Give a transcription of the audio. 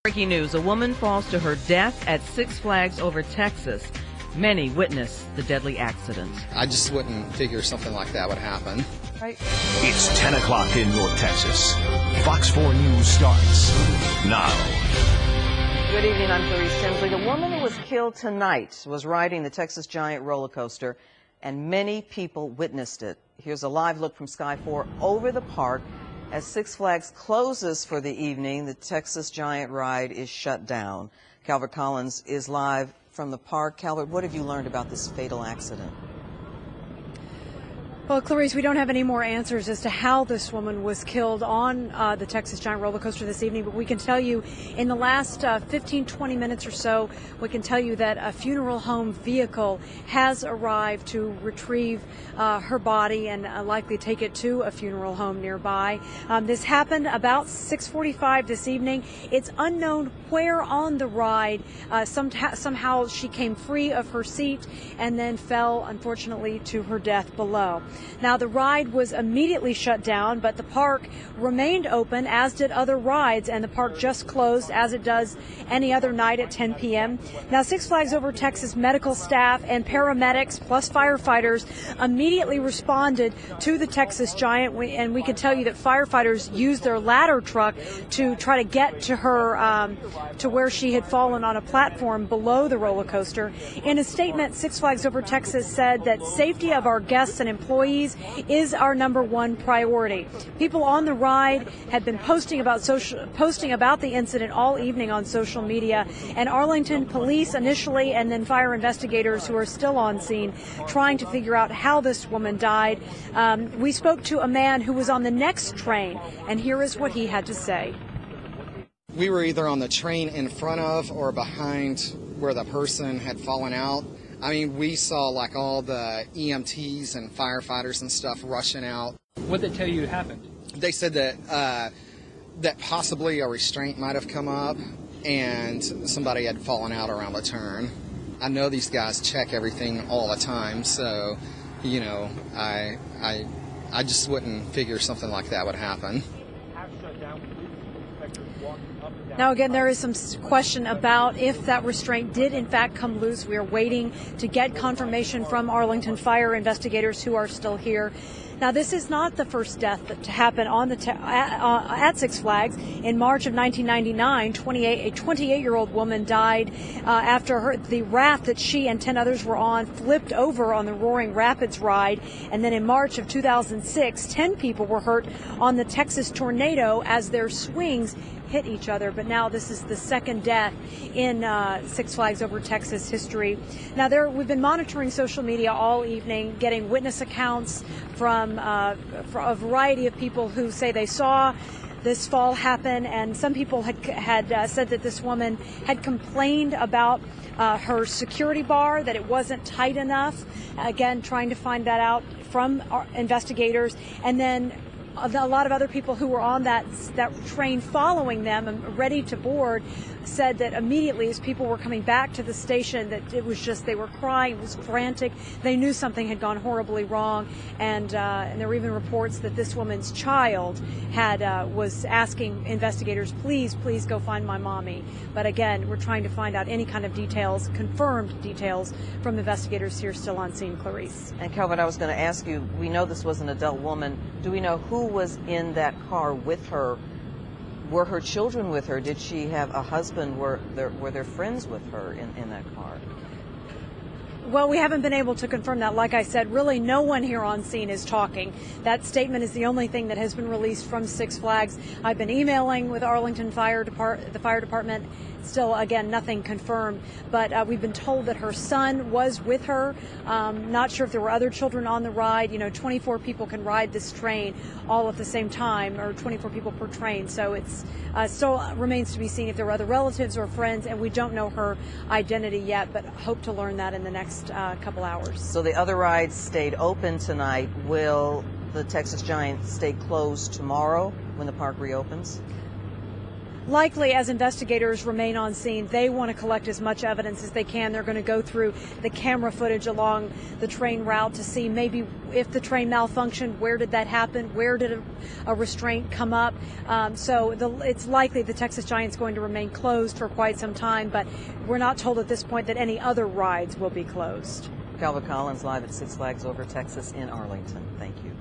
Breaking news, a woman falls to her death at Six Flags over Texas. Many witnessed the deadly accident. I just wouldn't figure something like that would happen. Right. It's 10 o'clock in North Texas. Fox 4 News starts now. Good evening, I'm Clarice Tinsley. The woman who was killed tonight was riding the Texas Giant roller coaster, and many people witnessed it. Here's a live look from Sky 4 over the park. As Six Flags closes for the evening, the Texas Giant ride is shut down. Calvert Collins is live from the park. Calvert, what have you learned about this fatal accident? Well, Clarice, we don't have any more answers as to how this woman was killed on the Texas Giant roller coaster this evening, but we can tell you in the last 15-20 minutes or so, we can tell you that a funeral home vehicle has arrived to retrieve her body and likely take it to a funeral home nearby. This happened about 6:45 this evening. It's unknown where on the ride somehow she came free of her seat and then fell, unfortunately, to her death below. Now, the ride was immediately shut down, but the park remained open, as did other rides, and the park just closed, as it does any other night at 10 p.m. Now, Six Flags Over Texas medical staff and paramedics plus firefighters immediately responded to the Texas Giant, and we can tell you that firefighters used their ladder truck to try to get to her, to where she had fallen on a platform below the roller coaster. In a statement, Six Flags Over Texas said that safety of our guests and employees is our #1 priority. People on the ride had been posting about the incident all evening on social media, and Arlington police initially and then fire investigators who are still on scene trying to figure out how this woman died. We spoke to a man who was on the next train, and here is what he had to say. We were either on the train in front of or behind where the person had fallen out. I mean, we saw like all the EMTs and firefighters and stuff rushing out. What did they tell you happened? They said that that possibly a restraint might have come up and somebody had fallen out around the turn. I know these guys check everything all the time, so, you know, I just wouldn't figure something like that would happen. Now, again, there is some question about if that restraint did, in fact, come loose. We are waiting to get confirmation from Arlington fire investigators who are still here. Now, this is not the first death that happened on at Six Flags. In March of 1999, a 28-year-old woman died after the raft that she and 10 others were on flipped over on the Roaring Rapids ride. And then in March of 2006, 10 people were hurt on the Texas tornado as their swings hit each other. But now this is the second death in Six Flags Over Texas history. Now, we've been monitoring social media all evening, getting witness accounts from a variety of people who say they saw this fall happen, and some people had said that this woman had complained about her security bar, that it wasn't tight enough. Again, trying to find that out from our investigators, and then a lot of other people who were on that train following them and ready to board said that immediately as people were coming back to the station that it was just, they were crying, it was frantic, they knew something had gone horribly wrong, and there were even reports that this woman's child was asking investigators, please go find my mommy. But again, we're trying to find out any kind of details, confirmed details from investigators here still on scene, Clarice. And Calvin, I was going to ask you, we know this was an adult woman. Do we know who was in that car with her? Were her children with her? Did she have a husband? Were there friends with her in that car? Well, we haven't been able to confirm that. Like I said, really no one here on scene is talking. That statement is the only thing that has been released from Six Flags. I've been emailing with Arlington the fire department. Still, again, nothing confirmed, but we've been told that her son was with her. Not sure if there were other children on the ride. You know, 24 people can ride this train all at the same time, or 24 people per train. So it's still remains to be seen if there were other relatives or friends, and we don't know her identity yet, but hope to learn that in the next couple hours. So the other rides stayed open tonight. Will the Texas Giant stay closed tomorrow when the park reopens? Likely, as investigators remain on scene, they want to collect as much evidence as they can. They're going to go through the camera footage along the train route to see maybe if the train malfunctioned, where did that happen, where did a restraint come up. It's likely the Texas Giant's going to remain closed for quite some time, but we're not told at this point that any other rides will be closed. Calvin Collins live at Six Flags Over Texas in Arlington. Thank you.